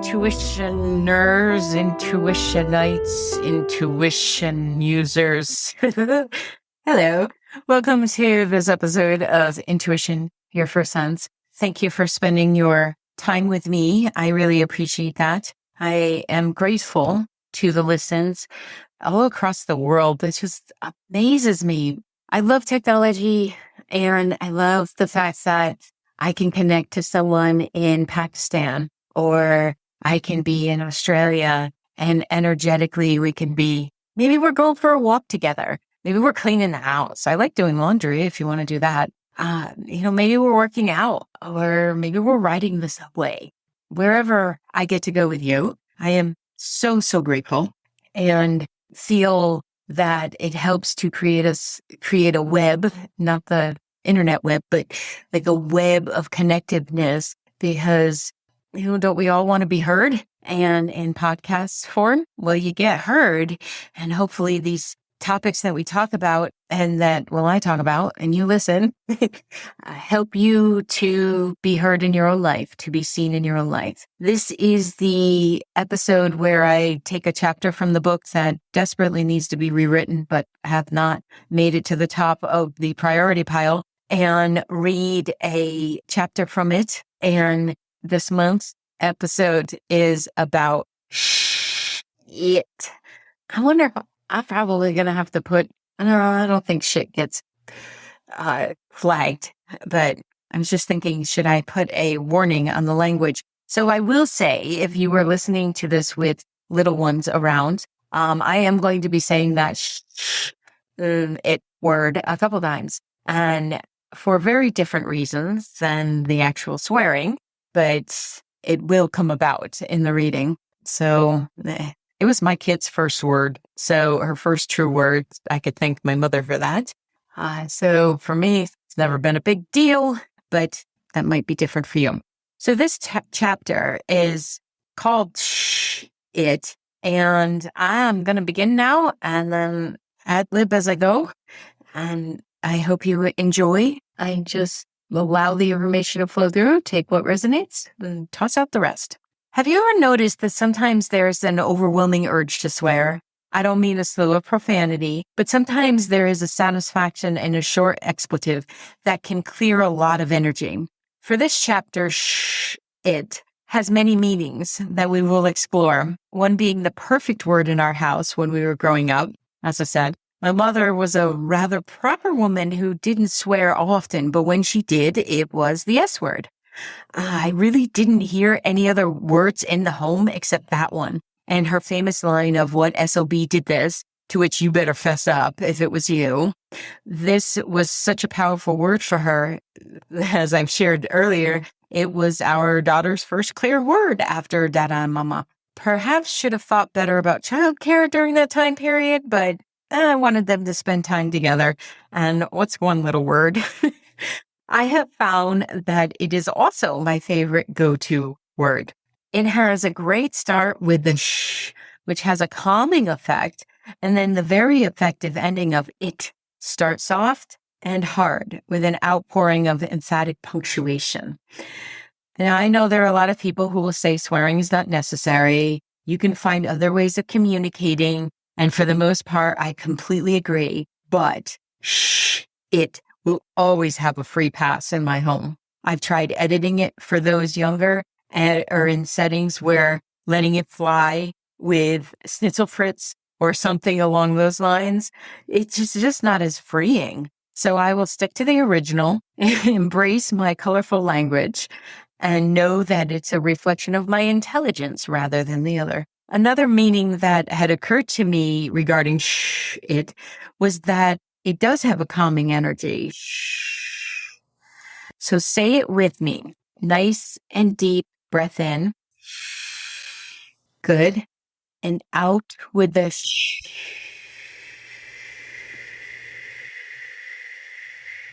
intuitioners, intuitionites, intuition users. Hello. Welcome to this episode of Intuition, Your First Sense. Thank you for spending your time with me. I really appreciate that. I am grateful to the listens all across the world. This just amazes me. I love technology, and I love the fact that I can connect to someone in Pakistan, or I can be in Australia, and energetically we can be, maybe we're going for a walk together. Maybe we're cleaning the house. I like doing laundry if you want to do that. Maybe we're working out, or maybe we're riding the subway. Wherever I get to go with you, I am so grateful and feel that it helps to create a web, not the internet web, but like a web of connectiveness, because, don't we all want to be heard? And in podcast form, well, you get heard, and hopefully these topics that we talk about and that, I talk about and you listen, help you to be heard in your own life, to be seen in your own life. This is the episode where I take a chapter from the book that desperately needs to be rewritten, but have not made it to the top of the priority pile, and read a chapter from it. And this month's episode is about shhhhhhh. I wonder if I'm probably going to have to put, I don't think shit gets flagged, but I was just thinking, should I put a warning on the language? So I will say, if you were listening to this with little ones around, I am going to be saying that it word a couple times, and for very different reasons than the actual swearing, but it will come about in the reading. So it was my kid's first word. So her first true word. I could thank my mother for that. So for me, it's never been a big deal, but that might be different for you. So this chapter is called Shh It. And I'm going to begin now and then ad lib as I go. And I hope you enjoy. I just allow the information to flow through, take what resonates, and toss out the rest. Have you ever noticed that sometimes there's an overwhelming urge to swear? I don't mean a slew of profanity, but sometimes there is a satisfaction in a short expletive that can clear a lot of energy. For this chapter, Shh It has many meanings that we will explore. One being the perfect word in our house when we were growing up. As I said, my mother was a rather proper woman who didn't swear often, but when she did, it was the S word. I really didn't hear any other words in the home except that one. And her famous line of, "What SOB did this?" To which you better fess up if it was you. This was such a powerful word for her. As I've shared earlier, it was our daughter's first clear word after Dada and Mama. Perhaps should have thought better about childcare during that time period, but I wanted them to spend time together. And what's one little word? I have found that it is also my favorite go-to word. It has a great start with the shh, which has a calming effect, and then the very effective ending of it starts soft and hard with an outpouring of emphatic punctuation. Now, I know there are a lot of people who will say swearing is not necessary. You can find other ways of communicating, and for the most part, I completely agree, but shh, it will always have a free pass in my home. I've tried editing it for those younger or in settings where letting it fly with Schnitzel Fritz or something along those lines, it's just not as freeing. So I will stick to the original, embrace my colorful language, and know that it's a reflection of my intelligence rather than the other. Another meaning that had occurred to me regarding shh it was that it does have a calming energy. Shh. So say it with me. Nice and deep breath in. Good. And out with the shh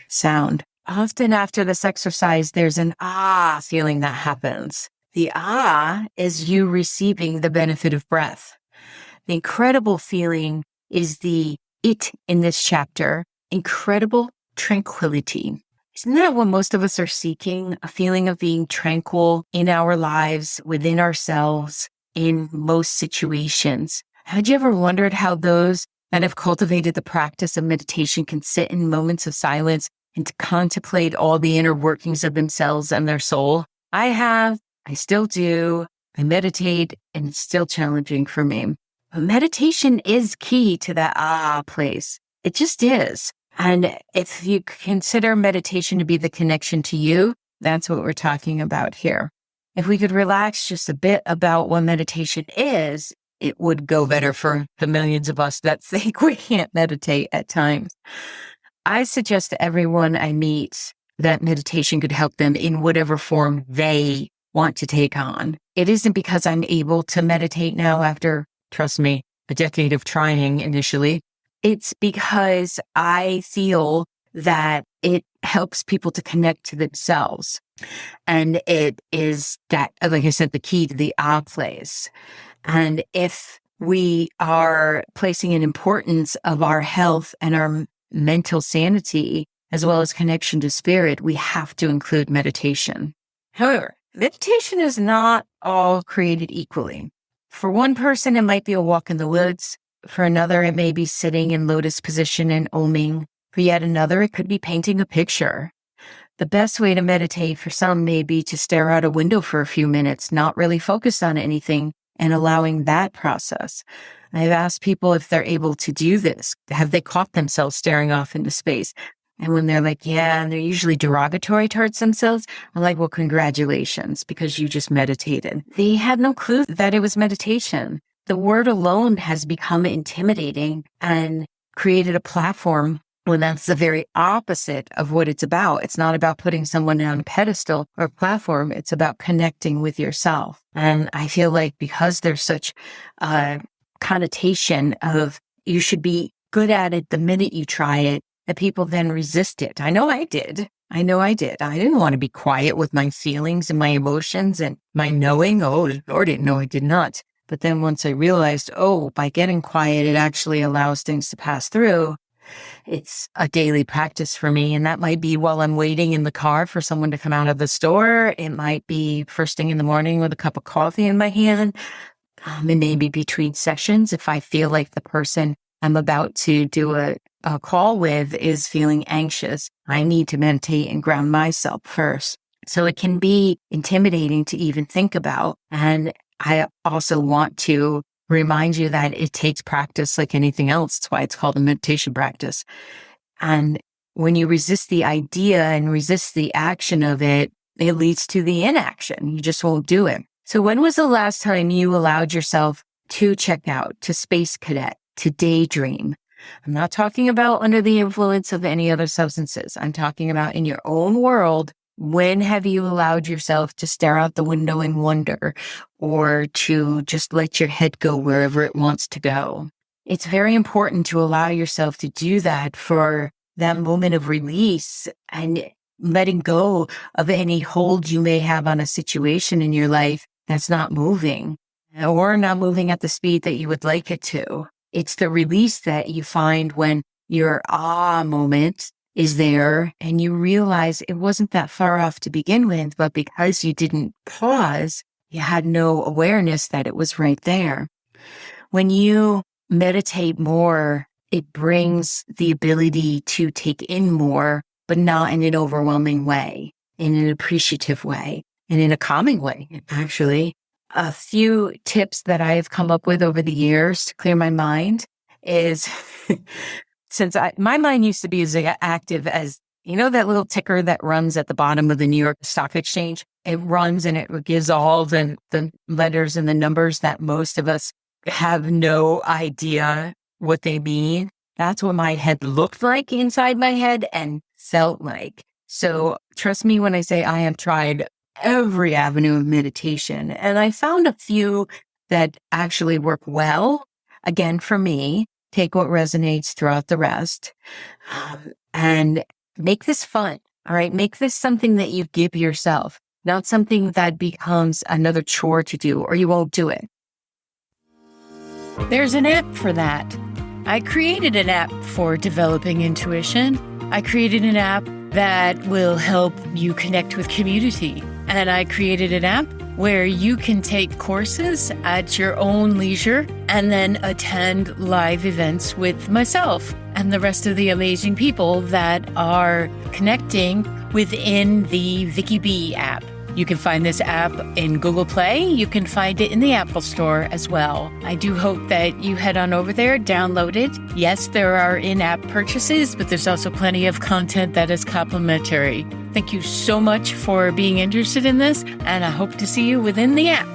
sound. Often after this exercise, there's an ah feeling that happens. The ah is you receiving the benefit of breath. The incredible feeling is the it in this chapter, incredible tranquility. Isn't that what most of us are seeking? A feeling of being tranquil in our lives, within ourselves, in most situations. Had you ever wondered how those that have cultivated the practice of meditation can sit in moments of silence and to contemplate all the inner workings of themselves and their soul? I have. I still do. I meditate, and it's still challenging for me. But meditation is key to that place. It just is. And if you consider meditation to be the connection to you, that's what we're talking about here. If we could relax just a bit about what meditation is, it would go better for the millions of us that think we can't meditate at times. I suggest to everyone I meet that meditation could help them in whatever form they want to take on. It isn't because I'm able to meditate now after, trust me, a decade of trying initially. It's because I feel that it helps people to connect to themselves. And it is that, like I said, the key to the place. And if we are placing an importance of our health and our mental sanity, as well as connection to spirit, we have to include meditation. However, meditation is not all created equally. For one person, it might be a walk in the woods. For another, it may be sitting in lotus position and oming. For yet another, it could be painting a picture. The best way to meditate for some may be to stare out a window for a few minutes, not really focus on anything, and allowing that process. I've asked people if they're able to do this. Have they caught themselves staring off into space? And when they're like, yeah, and they're usually derogatory towards themselves, I'm like, well, congratulations, because you just meditated. They had no clue that it was meditation. The word alone has become intimidating and created a platform when that's the very opposite of what it's about. It's not about putting someone on a pedestal or platform. It's about connecting with yourself. And I feel like because there's such a connotation of you should be good at it the minute you try it, that people then resist it. I know I did. I didn't want to be quiet with my feelings and my emotions and my knowing. Oh, Lord, no, I did not. But then once I realized, by getting quiet, it actually allows things to pass through. It's a daily practice for me. And that might be while I'm waiting in the car for someone to come out of the store. It might be first thing in the morning with a cup of coffee in my hand. And maybe between sessions, if I feel like the person I'm about to do a call with is feeling anxious, I need to meditate and ground myself first. So it can be intimidating to even think about. And I also want to remind you that it takes practice like anything else. That's why it's called a meditation practice. And when you resist the idea and resist the action of it, it leads to the inaction. You just won't do it. So when was the last time you allowed yourself to check out, to space cadet, to daydream? I'm not talking about under the influence of any other substances. I'm talking about in your own world. When have you allowed yourself to stare out the window and wonder, or to just let your head go wherever it wants to go? It's very important to allow yourself to do that for that moment of release and letting go of any hold you may have on a situation in your life that's not moving or not moving at the speed that you would like it to. It's the release that you find when your moment is there and you realize it wasn't that far off to begin with, but because you didn't pause, you had no awareness that it was right there. When you meditate more, it brings the ability to take in more, but not in an overwhelming way, in an appreciative way, and in a calming way, actually. A few tips that I've come up with over the years to clear my mind is since my mind used to be as active as, that little ticker that runs at the bottom of the New York Stock Exchange. It runs and it gives all the letters and the numbers that most of us have no idea what they mean. That's what my head looked like inside my head and felt like. So trust me when I say I have tried every avenue of meditation, and I found a few that actually work well. Again, for me, take what resonates throughout the rest, and make this fun. All right. Make this something that you give yourself, not something that becomes another chore to do or you won't do it. There's an app for that. I created an app for developing intuition. I created an app that will help you connect with community. And I created an app where you can take courses at your own leisure and then attend live events with myself and the rest of the amazing people that are connecting within the Vicky B app. You can find this app in Google Play. You can find it in the Apple Store as well. I do hope that you head on over there, download it. Yes, there are in-app purchases, but there's also plenty of content that is complimentary. Thank you so much for being interested in this, and I hope to see you within the app.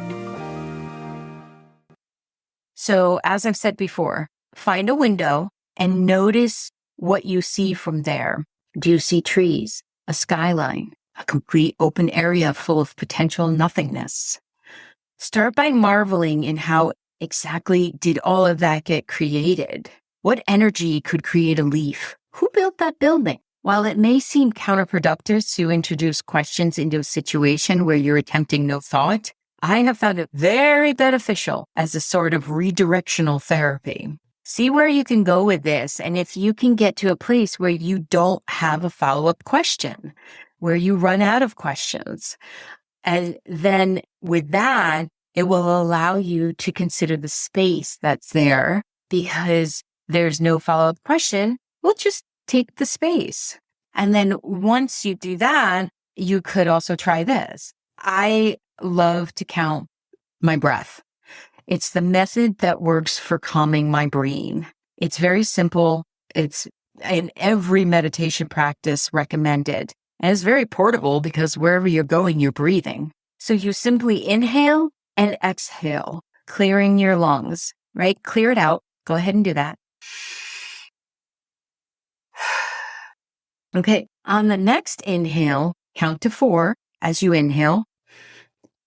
So, as I've said before, find a window and notice what you see from there. Do you see trees, a skyline, a complete open area full of potential nothingness? Start by marveling in how exactly did all of that get created? What energy could create a leaf? Who built that building? While it may seem counterproductive to introduce questions into a situation where you're attempting no thought, I have found it very beneficial as a sort of redirectional therapy. See where you can go with this, and if you can get to a place where you don't have a follow-up question, where you run out of questions. And then with that, it will allow you to consider the space that's there because there's no follow-up question. We'll just take the space. And then once you do that, you could also try this. I love to count my breath. It's the method that works for calming my brain. It's very simple. It's in every meditation practice recommended. And it's very portable because wherever you're going, you're breathing. So you simply inhale and exhale, clearing your lungs, right? Clear it out. Go ahead and do that. Okay. On the next inhale, count to 4 as you inhale.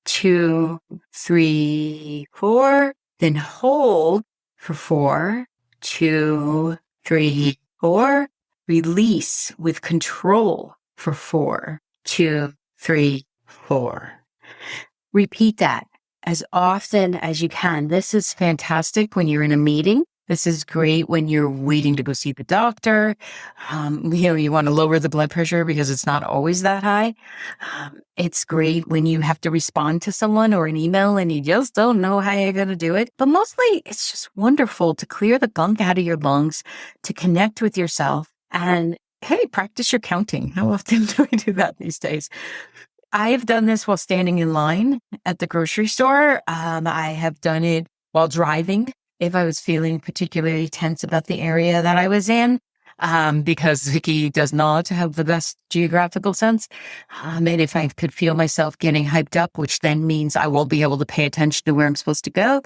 2, 3, 4. Then hold for 4, 2, 3, 4. Release with control for 4, 2, 3, 4. Repeat that as often as you can. This is fantastic when you're in a meeting. This is great when you're waiting to go see the doctor. You want to lower the blood pressure because it's not always that high. It's great when you have to respond to someone or an email and you just don't know how you're going to do it. But mostly it's just wonderful to clear the gunk out of your lungs, to connect with yourself. And hey, practice your counting. How often do I do that these days? I have done this while standing in line at the grocery store. I have done it while driving if I was feeling particularly tense about the area that I was in, because Vicky does not have the best geographical sense. And if I could feel myself getting hyped up, which then means I won't be able to pay attention to where I'm supposed to go,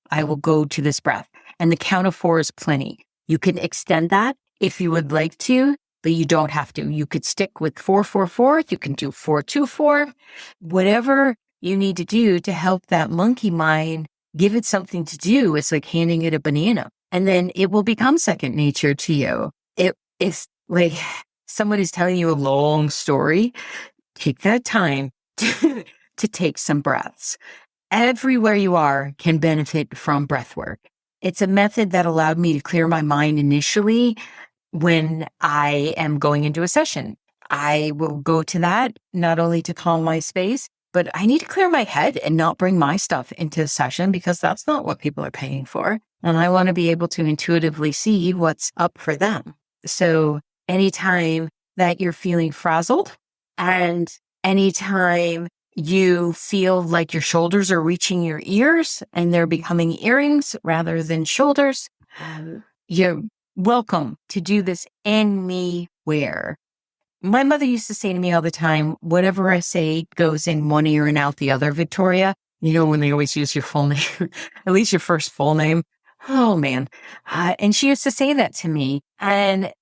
I will go to this breath. And the count of 4 is plenty. You can extend that if you would like to, but you don't have to. You could stick with 4, 4, 4. You can do 4, 2, 4. Whatever you need to do to help that monkey mind give it something to do. It's like handing it a banana, and then it will become second nature to you. It's like someone is telling you a long story. Take that time to take some breaths. Everywhere you are can benefit from breath work. It's a method that allowed me to clear my mind initially when I am going into a session. I will go to that not only to calm my space, but I need to clear my head and not bring my stuff into a session because that's not what people are paying for. And I want to be able to intuitively see what's up for them. So anytime that you're feeling frazzled and anytime you feel like your shoulders are reaching your ears and they're becoming earrings rather than shoulders, you're welcome to do this anywhere. My mother used to say to me all the time, whatever I say goes in one ear and out the other, Victoria. You know, when they always use your full name, at least your first full name. Oh, man. And she used to say that to me. And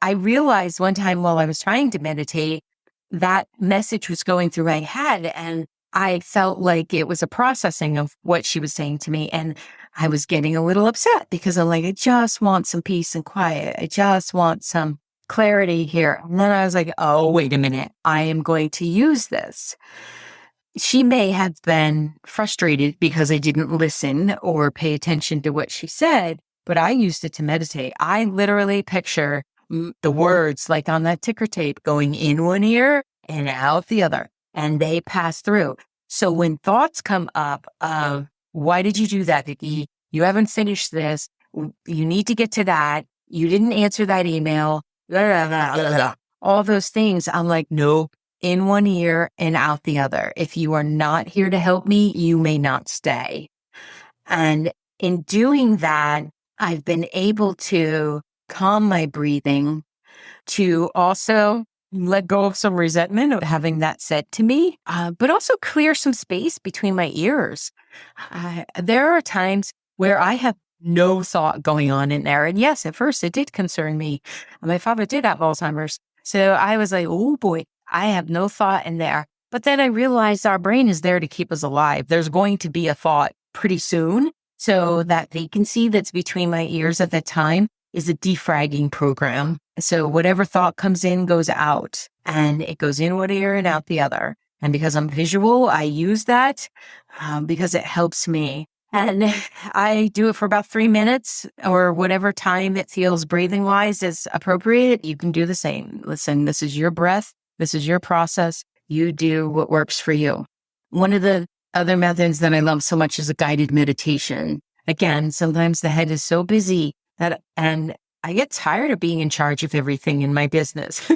I realized one time while I was trying to meditate, that message was going through my head. And I felt like it was a processing of what she was saying to me. And I was getting a little upset because I'm like, I just want some peace and quiet. I just want some clarity here. And then I was like, oh, wait a minute. I am going to use this. She may have been frustrated because I didn't listen or pay attention to what she said, but I used it to meditate. I literally picture the words like on that ticker tape going in one ear and out the other, and they pass through. So when thoughts come up of, why did you do that, Vicki? You haven't finished this. You need to get to that. You didn't answer that email. Blah, blah, blah, blah, blah. All those things. I'm like, no, in one ear and out the other. If you are not here to help me, you may not stay. And in doing that, I've been able to calm my breathing, to also let go of some resentment of having that said to me, but also clear some space between my ears. There are times where I have no thought going on in there. And yes, at first it did concern me. My father did have Alzheimer's. So I was like, oh boy, I have no thought in there. But then I realized our brain is there to keep us alive. There's going to be a thought pretty soon. So that vacancy that's between my ears at that time is a defragging program. So whatever thought comes in goes out, and it goes in one ear and out the other. And because I'm visual, I use that because it helps me. And I do it for about 3 minutes or whatever time it feels breathing wise is appropriate. You can do the same. Listen, this is your breath. This is your process. You do what works for you. One of the other methods that I love so much is a guided meditation. Again, sometimes the head is so busy and I get tired of being in charge of everything in my business.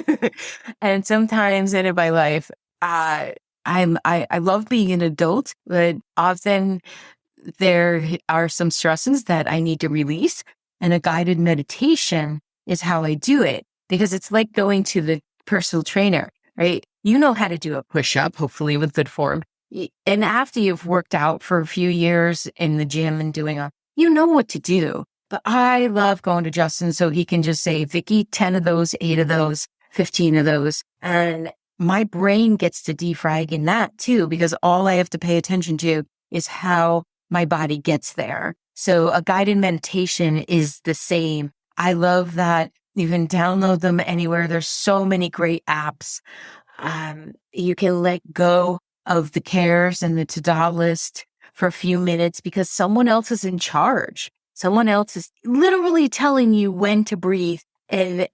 And sometimes in my life, I love being an adult, but often there are some stresses that I need to release. And a guided meditation is how I do it, because it's like going to the personal trainer, right? You know how to do a push-up, hopefully with good form. And after you've worked out for a few years in the gym and you know what to do. But I love going to Justin so he can just say, Vicki, 10 of those, 8 of those, 15 of those. And my brain gets to defrag in that too, because all I have to pay attention to is how my body gets there. So a guided meditation is the same. I love that. You can download them anywhere. There's so many great apps. You can let go of the cares and the to-do list for a few minutes because someone else is in charge. Someone else is literally telling you when to breathe and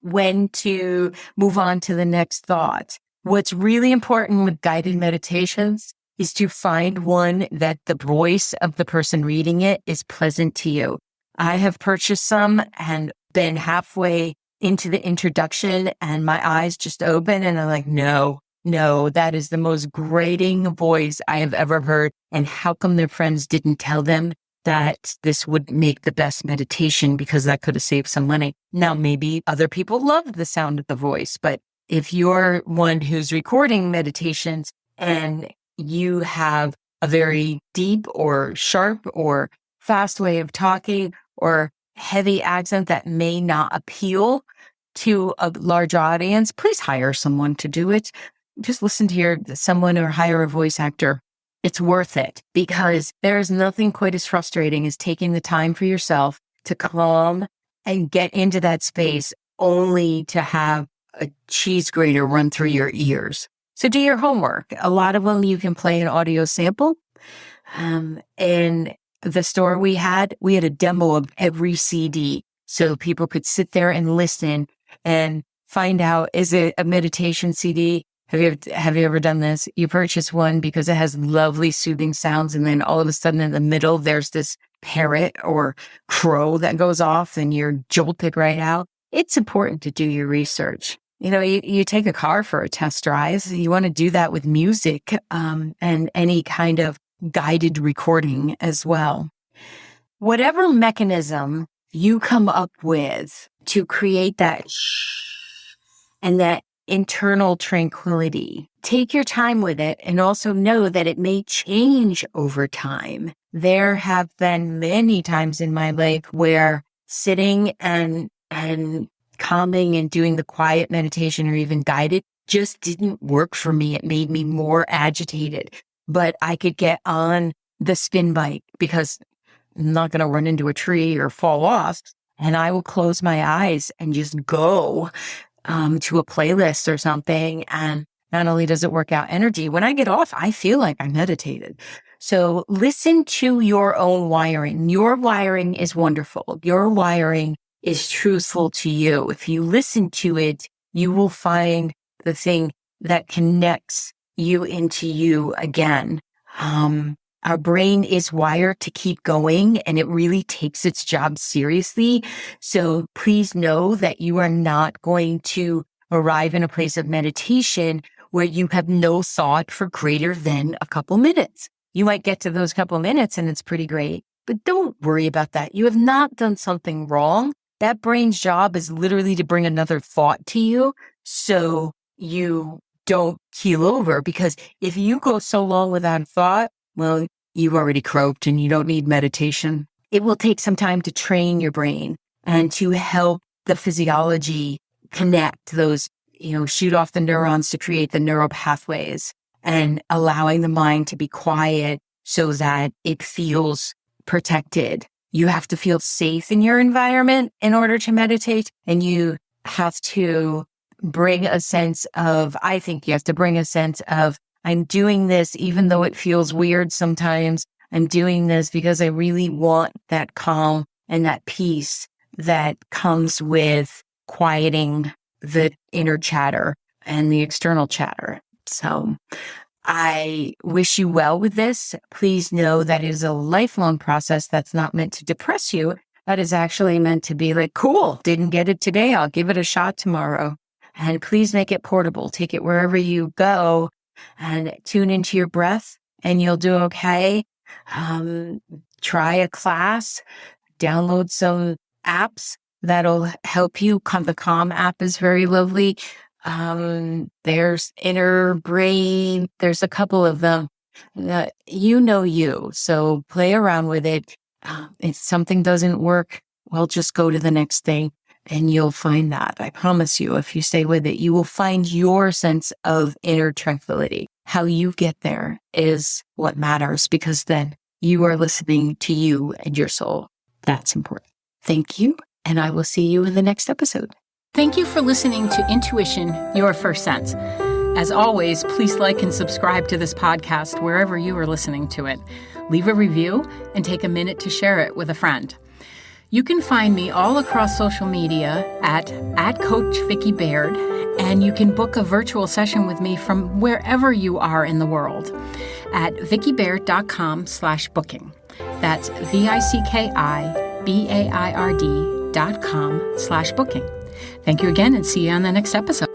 when to move on to the next thought. What's really important with guided meditations is to find one that the voice of the person reading it is pleasant to you. I have purchased some and been halfway into the introduction and my eyes just open and I'm like, no, that is the most grating voice I have ever heard. And how come their friends didn't tell them that this would make the best meditation because that could have saved some money? Now, maybe other people love the sound of the voice, but if you're one who's recording meditations and you have a very deep or sharp or fast way of talking or heavy accent that may not appeal to a large audience, please hire someone to do it. Just listen to someone or hire a voice actor. It's worth it because there is nothing quite as frustrating as taking the time for yourself to calm and get into that space only to have a cheese grater run through your ears. So do your homework. A lot of them you can play an audio sample. In the store we had a demo of every CD so people could sit there and listen and find out, is it a meditation CD? Have you ever done this? You purchase one because it has lovely soothing sounds, and then all of a sudden in the middle, there's this parrot or crow that goes off and you're jolted right out. It's important to do your research. You take a car for a test drive. You want to do that with music and any kind of guided recording as well. Whatever mechanism you come up with to create that and that internal tranquility, take your time with it and also know that it may change over time. There have been many times in my life where sitting and calming and doing the quiet meditation or even guided just didn't work for me. It made me more agitated, but I could get on the spin bike because I'm not going to run into a tree or fall off. And I will close my eyes and just go to a playlist or something. And not only does it work out energy, when I get off, I feel like I meditated. So listen to your own wiring. Your wiring is wonderful. Your wiring is truthful to you. If you listen to it, you will find the thing that connects you into you again. Our brain is wired to keep going, and it really takes its job seriously. So please know that you are not going to arrive in a place of meditation where you have no thought for greater than a couple minutes. You might get to those couple minutes and it's pretty great, but don't worry about that. You have not done something wrong. That brain's job is literally to bring another thought to you so you don't keel over, because if you go so long without thought, well, you've already croaked and you don't need meditation. It will take some time to train your brain and to help the physiology connect those, shoot off the neurons to create the neural pathways, and allowing the mind to be quiet so that it feels protected. You have to feel safe in your environment in order to meditate, and you have to bring a sense of, I'm doing this even though it feels weird sometimes. I'm doing this because I really want that calm and that peace that comes with quieting the inner chatter and the external chatter. So I wish you well with this. Please know that it is a lifelong process that's not meant to depress you. That is actually meant to be like, cool, didn't get it today, I'll give it a shot tomorrow. And please make it portable. Take it wherever you go and tune into your breath and you'll do okay. Try a class, download some apps that'll help you. The Calm app is very lovely. There's Inner Brain. There's a couple of them. You. So play around with it. If something doesn't work, well, just go to the next thing and you'll find that. I promise you, if you stay with it, you will find your sense of inner tranquility. How you get there is what matters, because then you are listening to you and your soul. That's important. Thank you. And I will see you in the next episode. Thank you for listening to Intuition, Your First Sense. As always, please like and subscribe to this podcast wherever you are listening to it. Leave a review and take a minute to share it with a friend. You can find me all across social media at Coach Vicki Baird, and you can book a virtual session with me from wherever you are in the world at vickibaird.com/booking. That's VICKIBAIRD.com/booking. Thank you again, and see you on the next episode.